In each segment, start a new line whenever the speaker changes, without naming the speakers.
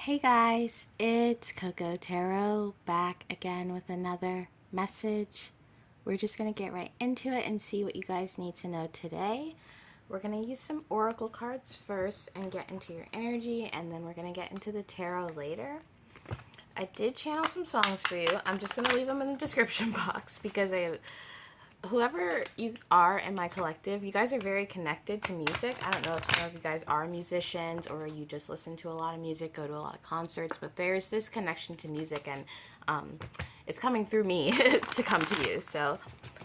Hey guys, it's Coco Tarot back again with another message. We're just going to get right into it and see what you guys need to know today. We're going to use some oracle cards first and get into your energy, and then we're going to get into the tarot later. I did channel some songs for you. I'm just going to leave them in the description box because whoever you are in my collective, you guys are very connected to music. I don't know if some of you guys are musicians or you just listen to a lot of music, go to a lot of concerts, but there's this connection to music, and it's coming through me to come to you. So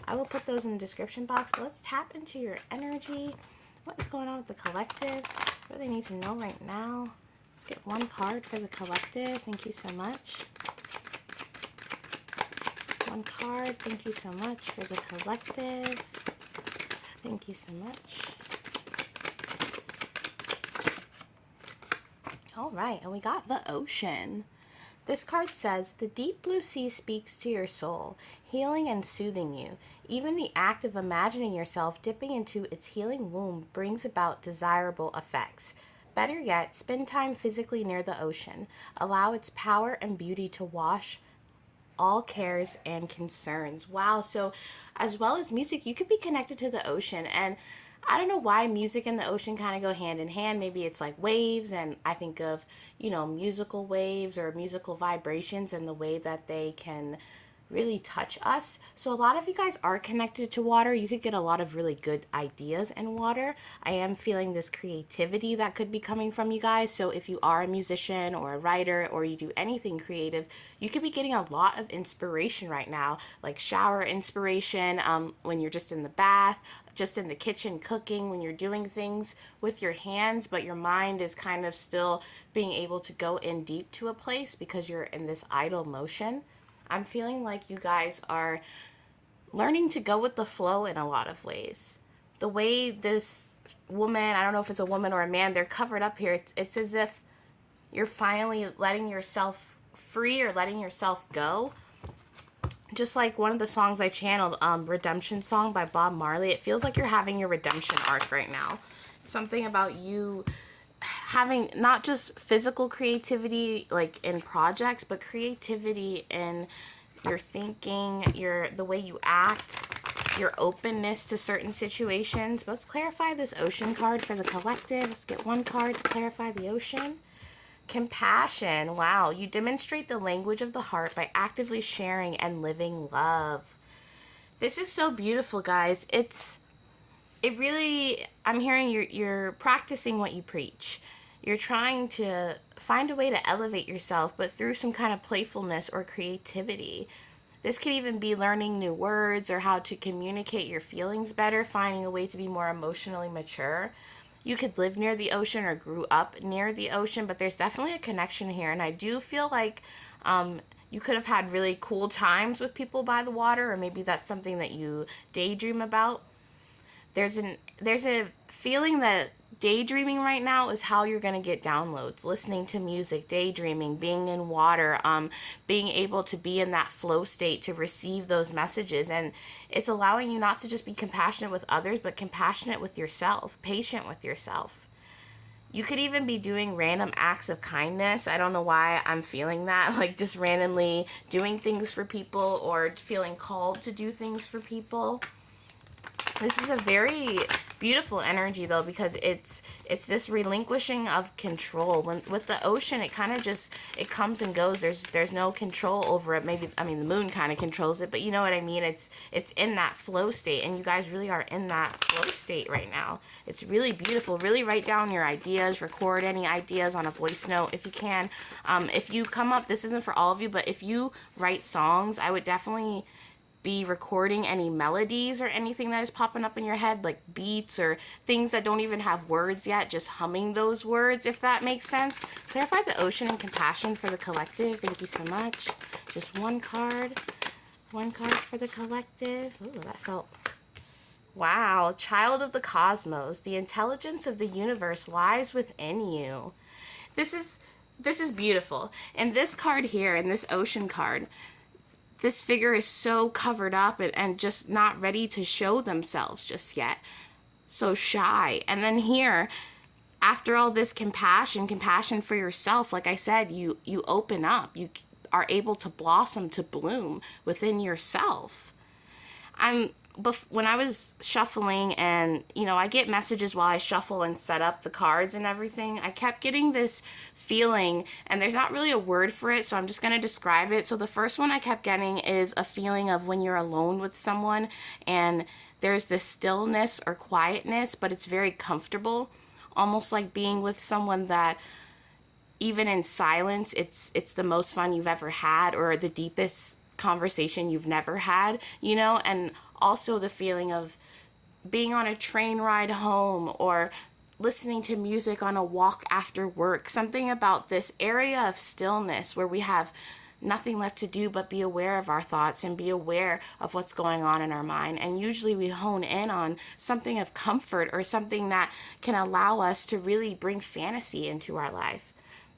I will put those in the description box, but let's tap into your energy. What is going on with the collective? What do they need to know right now? Let's get one card for the collective. Thank you so much. One card. Thank you so much for the collective. Thank you so much. All right, and we got the ocean. This card says, the deep blue sea speaks to your soul, healing and soothing you. Even the act of imagining yourself dipping into its healing womb brings about desirable effects. Better yet, spend time physically near the ocean. Allow its power and beauty to wash all cares and concerns. Wow. So as well as music, you could be connected to the ocean. And I don't know why music and the ocean kind of go hand in hand. Maybe it's like waves, and I think of, musical waves or musical vibrations and the way that they can really touch us. So a lot of you guys are connected to water. You could get a lot of really good ideas in water. I am feeling this creativity that could be coming from you guys. So if you are a musician or a writer or you do anything creative, you could be getting a lot of inspiration right now, like shower inspiration, when you're just in the bath, just in the kitchen cooking, when you're doing things with your hands, but your mind is kind of still being able to go in deep to a place because you're in this idle motion. I'm feeling like you guys are learning to go with the flow in a lot of ways. The way this woman, I don't know if it's a woman or a man, they're covered up here. It's as if you're finally letting yourself free or letting yourself go. Just like one of the songs I channeled, Redemption Song by Bob Marley. It feels like you're having your redemption arc right now. Something about you having not just physical creativity like in projects, but creativity in your thinking, the way you act, your openness to certain situations. But let's clarify this ocean card for the collective. Let's get one card to clarify the ocean. Compassion. Wow, you demonstrate the language of the heart by actively sharing and living love. This is so beautiful, guys. It really, I'm hearing you're practicing what you preach. You're trying to find a way to elevate yourself, but through some kind of playfulness or creativity. This could even be learning new words or how to communicate your feelings better, finding a way to be more emotionally mature. You could live near the ocean or grew up near the ocean, but there's definitely a connection here. And I do feel like you could have had really cool times with people by the water, or maybe that's something that you daydream about. There's a feeling that daydreaming right now is how you're going to get downloads. Listening to music, daydreaming, being in water, being able to be in that flow state to receive those messages. And it's allowing you not to just be compassionate with others, but compassionate with yourself, patient with yourself. You could even be doing random acts of kindness. I don't know why I'm feeling that, like just randomly doing things for people or feeling called to do things for people. This is a very beautiful energy, though, because it's this relinquishing of control. With the ocean, it kind of just, it comes and goes. There's no control over it. Maybe, I mean, the moon kind of controls it, but you know what I mean? It's in that flow state, and you guys really are in that flow state right now. It's really beautiful. Really write down your ideas, record any ideas on a voice note if you can. If you come up, this isn't for all of you, but if you write songs, I would definitely be recording any melodies or anything that is popping up in your head, like beats or things that don't even have words yet, just humming those words, if that makes sense. Clarify the ocean and compassion for the collective. Thank you so much. Just one card for the collective. Ooh, that felt, wow. Child of the cosmos, the intelligence of the universe lies within you. This is beautiful. And this card here, and this ocean card, this figure is so covered up and just not ready to show themselves just yet. So shy. And then here, after all this compassion for yourself, like I said, you open up. You are able to blossom, to bloom within yourself. When I was shuffling, and I get messages while I shuffle and set up the cards and everything, I kept getting this feeling, and there's not really a word for it, so I'm just going to describe it. So the first one I kept getting is a feeling of when you're alone with someone and there's this stillness or quietness, but it's very comfortable, almost like being with someone that even in silence, it's the most fun you've ever had, or the deepest conversation you've never had, and also the feeling of being on a train ride home or listening to music on a walk after work. Something about this area of stillness where we have nothing left to do but be aware of our thoughts and be aware of what's going on in our mind. And usually we hone in on something of comfort or something that can allow us to really bring fantasy into our life.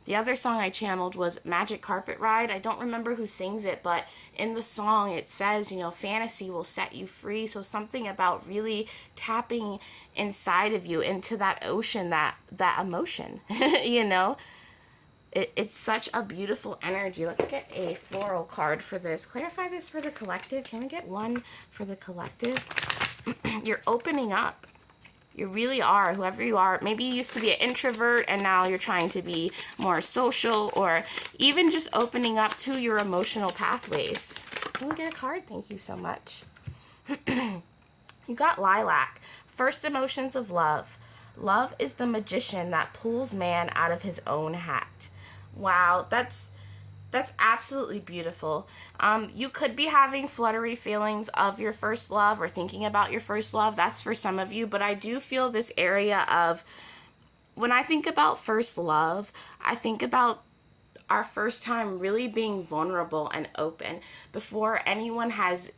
The other song I channeled was Magic Carpet Ride. I don't remember who sings it, but in the song it says, fantasy will set you free. So something about really tapping inside of you into that ocean, that emotion, It's such a beautiful energy. Let's get a floral card for this. Clarify this for the collective. Can we get one for the collective? You're opening up. You really are, whoever you are. Maybe you used to be an introvert and now you're trying to be more social, or even just opening up to your emotional pathways. Can we get a card? Thank you so much. You got Lilac. First emotions of love. Love is the magician that pulls man out of his own hat. Wow, that's absolutely beautiful. You could be having fluttery feelings of your first love or thinking about your first love. That's for some of you, but I do feel this area of, when I think about first love, I think about our first time really being vulnerable and open before anyone has,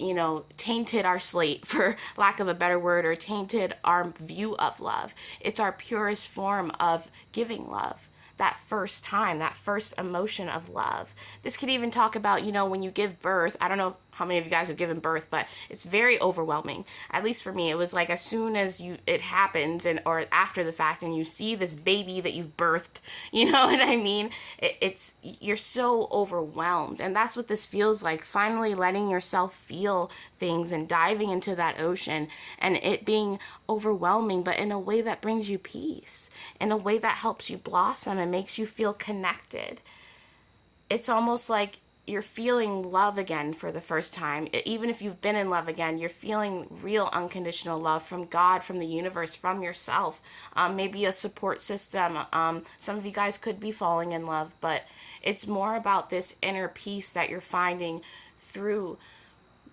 tainted our slate, for lack of a better word, or tainted our view of love. It's our purest form of giving love. That first time, that first emotion of love. This could even talk about, when you give birth. I don't know how many of you guys have given birth, but it's very overwhelming. At least for me, it was like as soon as it happens, or after the fact, and you see this baby that you've birthed, you know what I mean? You're so overwhelmed, and that's what this feels like. Finally letting yourself feel things and diving into that ocean, and it being overwhelming, but in a way that brings you peace, in a way that helps you blossom and makes you feel connected. It's almost like you're feeling love again for the first time. Even if you've been in love again, you're feeling real unconditional love from God, from the universe, from yourself. Maybe a support system. Some of you guys could be falling in love, but it's more about this inner peace that you're finding through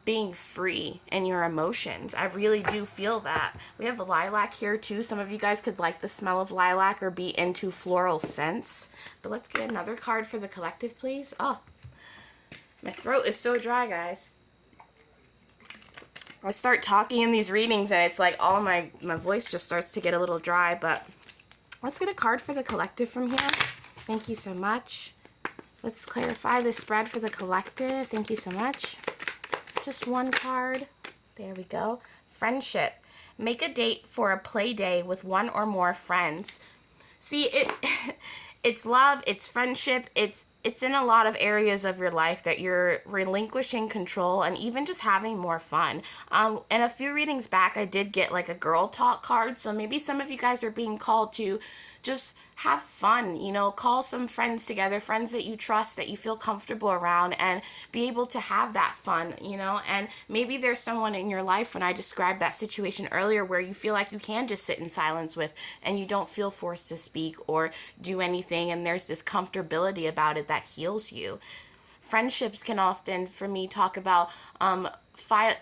being free in your emotions. I really do feel that. We have the lilac here too. Some of you guys could like the smell of lilac or be into floral scents. But let's get another card for the collective, please. Oh, my throat is so dry, guys. I start talking in these readings and it's like all my voice just starts to get a little dry, but let's get a card for the collective from here. Thank you so much. Let's clarify the spread for the collective. Thank you so much. Just one card. There we go. Friendship. Make a date for a play day with one or more friends. See, it's love, it's friendship, it's in a lot of areas of your life that you're relinquishing control and even just having more fun. And a few readings back, I did get like a girl talk card. So maybe some of you guys are being called to just have fun, call some friends together, friends that you trust, that you feel comfortable around, and be able to have that fun, and maybe there's someone in your life, when I described that situation earlier, where you feel like you can just sit in silence with, and you don't feel forced to speak or do anything, and there's this comfortability about it that heals you. Friendships can often, for me, talk about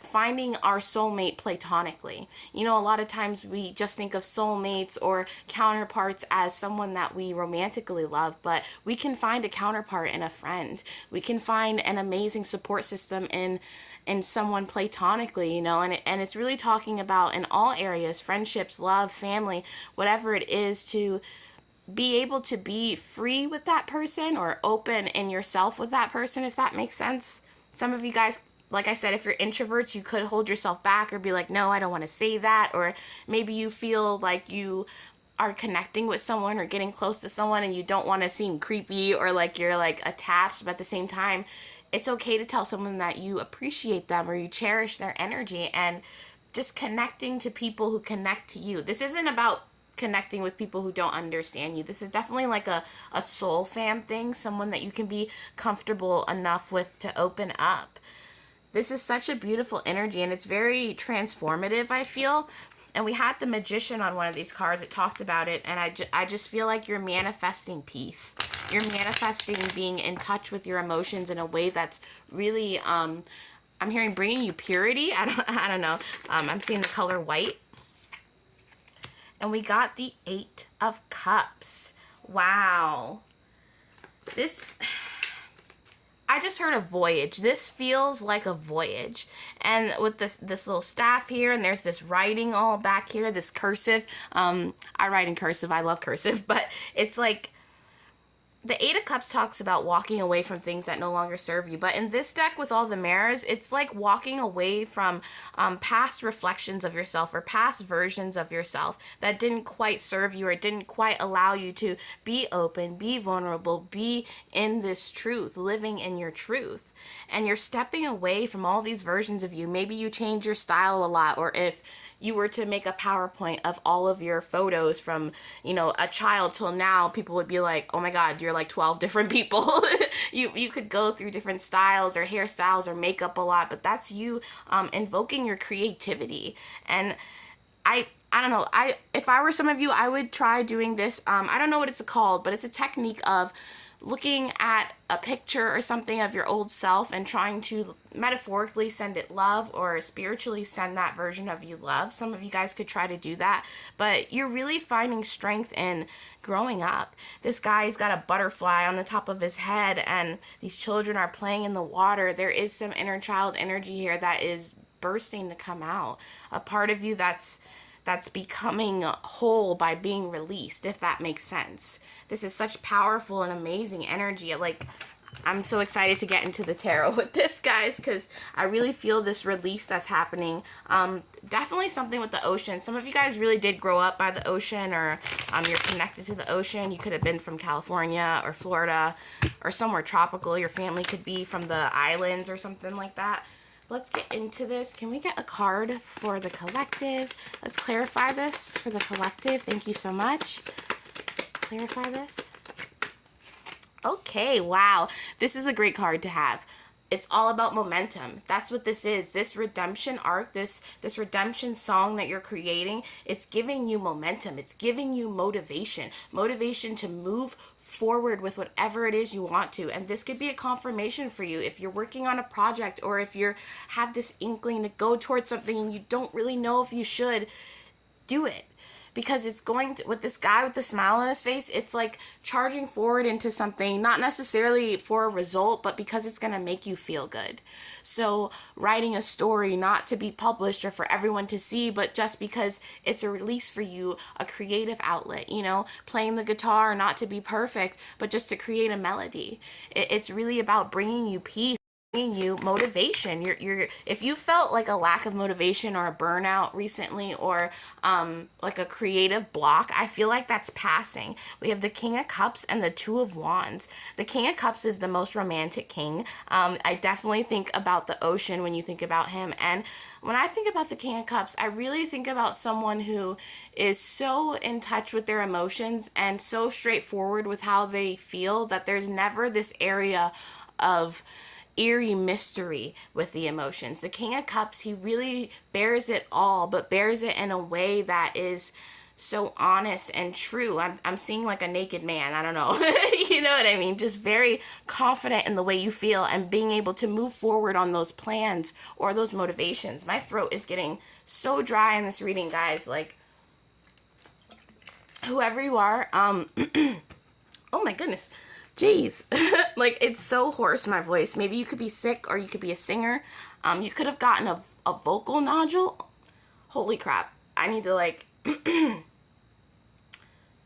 finding our soulmate platonically. A lot of times we just think of soulmates or counterparts as someone that we romantically love, but we can find a counterpart in a friend. We can find an amazing support system in someone platonically, and it's really talking about in all areas, friendships, love, family, whatever it is, to be able to be free with that person or open in yourself with that person, if that makes sense. Some of you guys, like I said, if you're introverts, you could hold yourself back or be like, no, I don't want to say that. Or maybe you feel like you are connecting with someone or getting close to someone and you don't want to seem creepy or like you're like attached, but at the same time, it's okay to tell someone that you appreciate them or you cherish their energy, and just connecting to people who connect to you. This isn't about connecting with people who don't understand you. This is definitely like a soul fam thing, someone that you can be comfortable enough with to open up. This is such a beautiful energy and it's very transformative, I feel. And we had the Magician on one of these cards. It talked about it, and I just feel like you're manifesting peace. You're manifesting being in touch with your emotions in a way that's really, I'm hearing bringing you purity. I don't know. I'm seeing the color white. And we got the Eight of Cups. Wow. I just heard a voyage. This feels like a voyage. And with this little staff here, and there's this writing all back here, this cursive. I write in cursive. I love cursive. But it's like the Eight of Cups talks about walking away from things that no longer serve you. But in this deck with all the mirrors, it's like walking away from past reflections of yourself or past versions of yourself that didn't quite serve you or didn't quite allow you to be open, be vulnerable, be in this truth, living in your truth. And you're stepping away from all these versions of you. Maybe you change your style a lot, or if you were to make a PowerPoint of all of your photos from, a child till now, people would be like, oh my God, you're like 12 different people. You could go through different styles or hairstyles or makeup a lot, but that's you invoking your creativity. And I don't know. If I were some of you, I would try doing this. I don't know what it's called, but it's a technique of looking at a picture or something of your old self and trying to metaphorically send it love or spiritually send that version of you love. Some of you guys could try to do that, but you're really finding strength in growing up. This guy's got a butterfly on the top of his head and these children are playing in the water. There is some inner child energy here that is bursting to come out. A part of you that's becoming whole by being released, if that makes sense. This is such powerful and amazing energy. Like, I'm so excited to get into the tarot with this, guys, because I really feel this release that's happening. Definitely something with the ocean. Some of you guys really did grow up by the ocean, or you're connected to the ocean. You could have been from California or Florida or somewhere tropical. Your family could be from the islands or something like that. Let's get into this. Can we get a card for the collective? Let's clarify this for the collective. Thank you so much. Clarify this. Okay, wow. This is a great card to have. It's all about momentum. That's what this is. This redemption arc, this redemption song that you're creating, it's giving you momentum. It's giving you motivation. Motivation to move forward with whatever it is you want to. And this could be a confirmation for you if you're working on a project, or if you have this inkling to go towards something and you don't really know if you should. Do it. Because it's going to, with this guy with the smile on his face, it's like charging forward into something, not necessarily for a result, but because it's going to make you feel good. So writing a story, not to be published or for everyone to see, but just because it's a release for you, a creative outlet, playing the guitar, not to be perfect, but just to create a melody. It's really about bringing you peace, you motivation. You're if you felt like a lack of motivation or a burnout recently, or like a creative block, I feel like that's passing. We have the King of Cups and the Two of Wands. The King of Cups is the most romantic king. I definitely think about the ocean when you think about him, and when I think about the King of Cups, I really think about someone who is so in touch with their emotions and so straightforward with how they feel that there's never this area of eerie mystery with the emotions. The King of Cups, he really bears it all, but bears it in a way that is so honest and true. I'm seeing like a naked man. I don't know. You know what I mean? Just very confident in the way you feel and being able to move forward on those plans or those motivations. My throat is getting so dry in this reading, guys. Like, whoever you are, oh my goodness. Jeez. Like, it's so hoarse, my voice. Maybe you could be sick, or you could be a singer. You could have gotten a vocal nodule. Holy crap. I need to, like,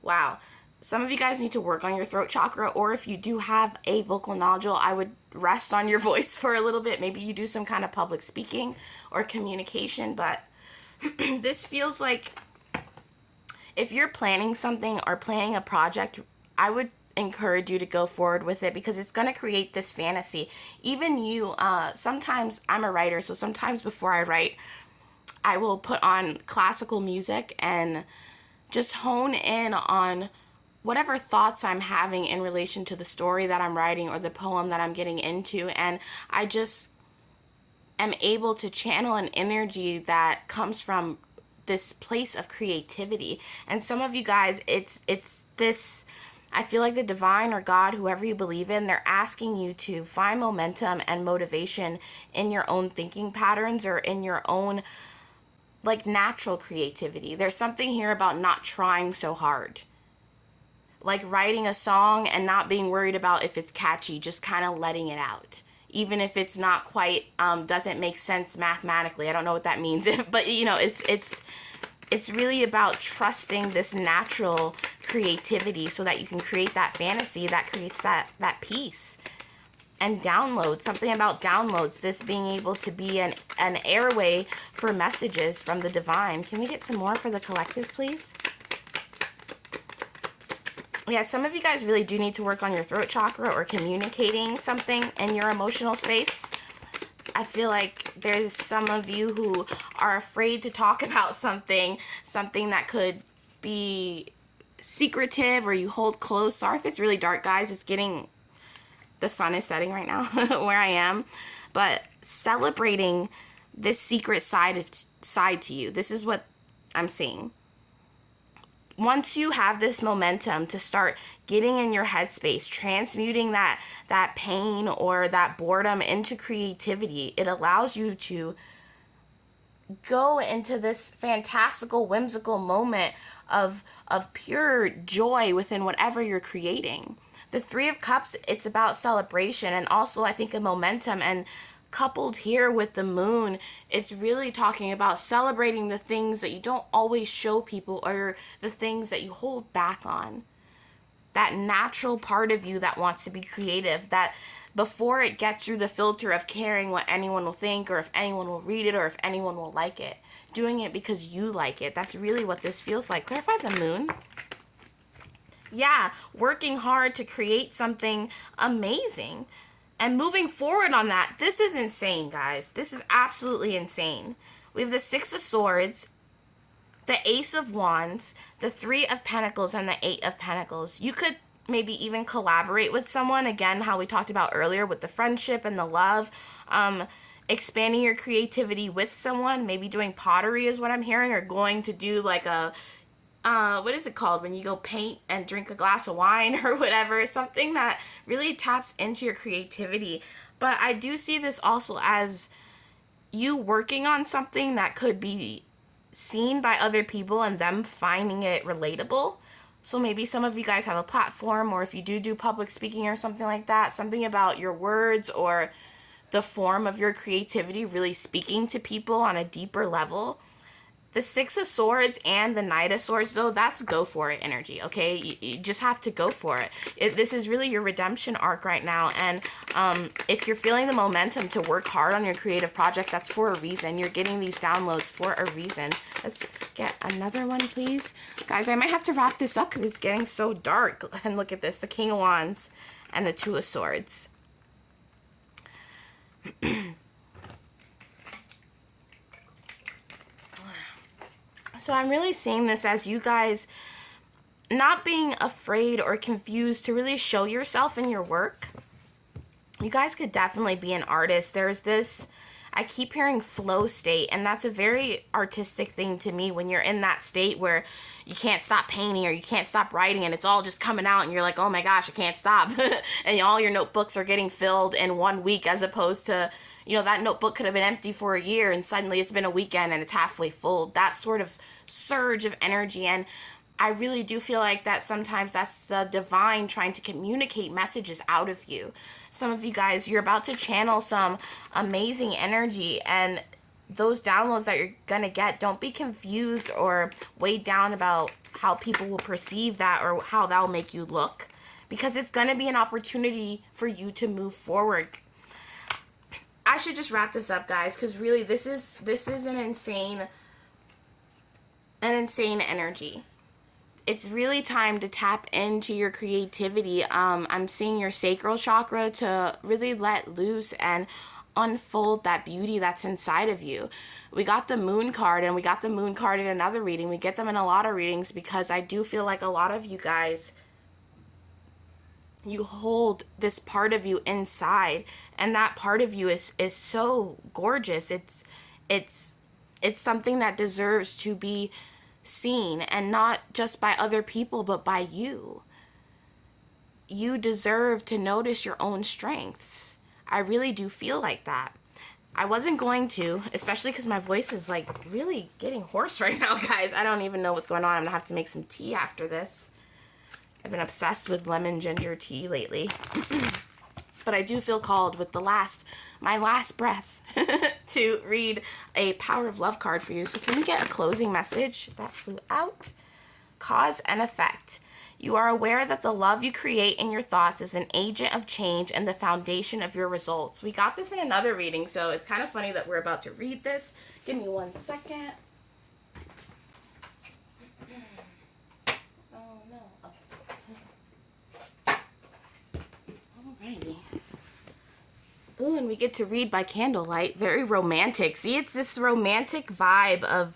wow. Some of you guys need to work on your throat chakra, or if you do have a vocal nodule, I would rest on your voice for a little bit. Maybe you do some kind of public speaking or communication, but this feels like if you're planning something or planning a project, I would encourage you to go forward with it, because it's going to create this fantasy. Even you, sometimes I'm a writer, so sometimes before I write, I will put on classical music and just hone in on whatever thoughts I'm having in relation to the story that I'm writing or the poem that I'm getting into. And I just am able to channel an energy that comes from this place of creativity. And some of you guys, it's this, I feel like the divine or God, whoever you believe in, they're asking you to find momentum and motivation in your own thinking patterns or in your own like natural creativity. There's something here about not trying so hard. Like writing a song and not being worried about if it's catchy, just kind of letting it out. Even if it's not quite, doesn't make sense mathematically. I don't know what that means, but you know, it's really about trusting this natural creativity so that you can create that fantasy that creates that peace. And downloads, something about downloads, this being able to be an airway for messages from the divine. Can we get some more for the collective, please? Yeah, some of you guys really do need to work on your throat chakra or communicating something in your emotional space. I feel like there's some of you who are afraid to talk about something that could be secretive or you hold close. Sorry if it's really dark, guys. It's getting, the sun is setting right now where I am. But celebrating this secret side to you. This is what I'm seeing. Once you have this momentum to start getting in your headspace, transmuting that pain or that boredom into creativity, it allows you to go into this fantastical, whimsical moment of pure joy within whatever you're creating. The Three of Cups, it's about celebration and also I think a momentum, and coupled here with the moon, it's really talking about celebrating the things that you don't always show people or the things that you hold back on. That natural part of you that wants to be creative, that before it gets through the filter of caring what anyone will think or if anyone will read it or if anyone will like it. Doing it because you like it. That's really what this feels like. Clarify the moon. Yeah, working hard to create something amazing. And moving forward on that, this is insane, guys. This is absolutely insane. We have the Six of Swords, the Ace of Wands, the Three of Pentacles, and the Eight of Pentacles. You could maybe even collaborate with someone. Again, how we talked about earlier with the friendship and the love. Expanding your creativity with someone. Maybe doing pottery is what I'm hearing, or going to do like a what is it called when you go paint and drink a glass of wine or whatever, something that really taps into your creativity. But I do see this also as you working on something that could be seen by other people and them finding it relatable. So maybe some of you guys have a platform, or if you do public speaking or something like that, something about your words or the form of your creativity really speaking to people on a deeper level. The Six of Swords and the Knight of Swords, though, that's go for it energy, okay? You just have to go for it. This is really your redemption arc right now. And if you're feeling the momentum to work hard on your creative projects, that's for a reason. You're getting these downloads for a reason. Let's get another one, please. Guys, I might have to wrap this up because it's getting so dark. And look at this, the King of Wands and the Two of Swords. So I'm really seeing this as you guys not being afraid or confused to really show yourself in your work. You guys could definitely be an artist. There's this, I keep hearing flow state, and that's a very artistic thing to me when you're in that state where you can't stop painting or you can't stop writing and it's all just coming out and you're like, oh my gosh, I can't stop. And all your notebooks are getting filled in 1 week, as opposed to, you know, that notebook could have been empty for a year and suddenly it's been a weekend and it's halfway full. That sort of surge of energy. And I really do feel like that sometimes that's the divine trying to communicate messages out of you. Some of you guys, you're about to channel some amazing energy, and those downloads that you're going to get, don't be confused or weighed down about how people will perceive that or how that will make you look, because it's going to be an opportunity for you to move forward. I should just wrap this up, guys, because really this is an insane energy. it's really time to tap into your creativity. I'm seeing your sacral chakra to really let loose and unfold that beauty that's inside of you. We got the moon card, and we got the moon card in another reading. We get them in a lot of readings because I do feel like a lot of you guys, you hold this part of you inside, and that part of you is so gorgeous. It's something that deserves to be seen, and not just by other people, but by you. You deserve to notice your own strengths. I really do feel like that. I wasn't going to, especially because my voice is like really getting hoarse right now, guys. I don't even know what's going on. I'm gonna have to make some tea after this. I've been obsessed with lemon ginger tea lately. But I do feel called with my last breath to read a Power of Love card for you. So can we get a closing message? That flew out. Cause and effect. You are aware that the love you create in your thoughts is an agent of change and the foundation of your results. We got this in another reading, so it's kind of funny that we're about to read this. Give me 1 second. Oh, no. Okay. Alrighty. Ooh, and we get to read by candlelight. Very romantic. See, it's this romantic vibe of,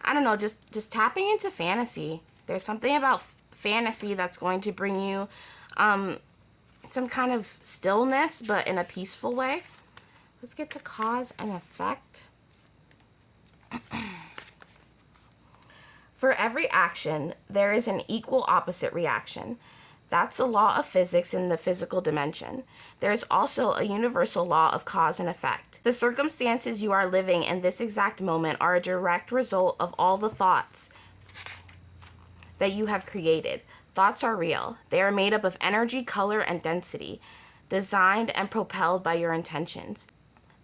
I don't know, just tapping into fantasy. There's something about fantasy that's going to bring you some kind of stillness, but in a peaceful way. Let's get to cause and effect. For every action, there is an equal opposite reaction. That's a law of physics in the physical dimension. There is also a universal law of cause and effect. The circumstances you are living in this exact moment are a direct result of all the thoughts that you have created. Thoughts are real. They are made up of energy, color, and density, designed and propelled by your intentions.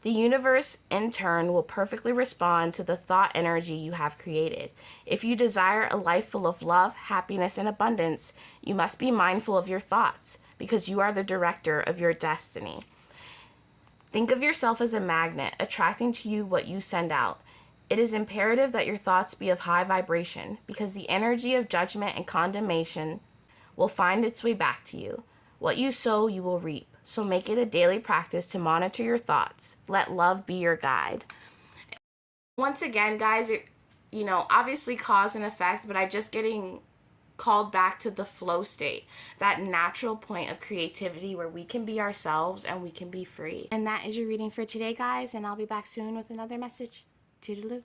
The universe, in turn, will perfectly respond to the thought energy you have created. If you desire a life full of love, happiness, and abundance, you must be mindful of your thoughts, because you are the director of your destiny. Think of yourself as a magnet, attracting to you what you send out. It is imperative that your thoughts be of high vibration, because the energy of judgment and condemnation will find its way back to you. What you sow, you will reap. So make it a daily practice to monitor your thoughts. Let love be your guide. Once again, guys, obviously cause and effect, but I'm just getting called back to the flow state, that natural point of creativity where we can be ourselves and we can be free. And that is your reading for today, guys, and I'll be back soon with another message. Toodaloo.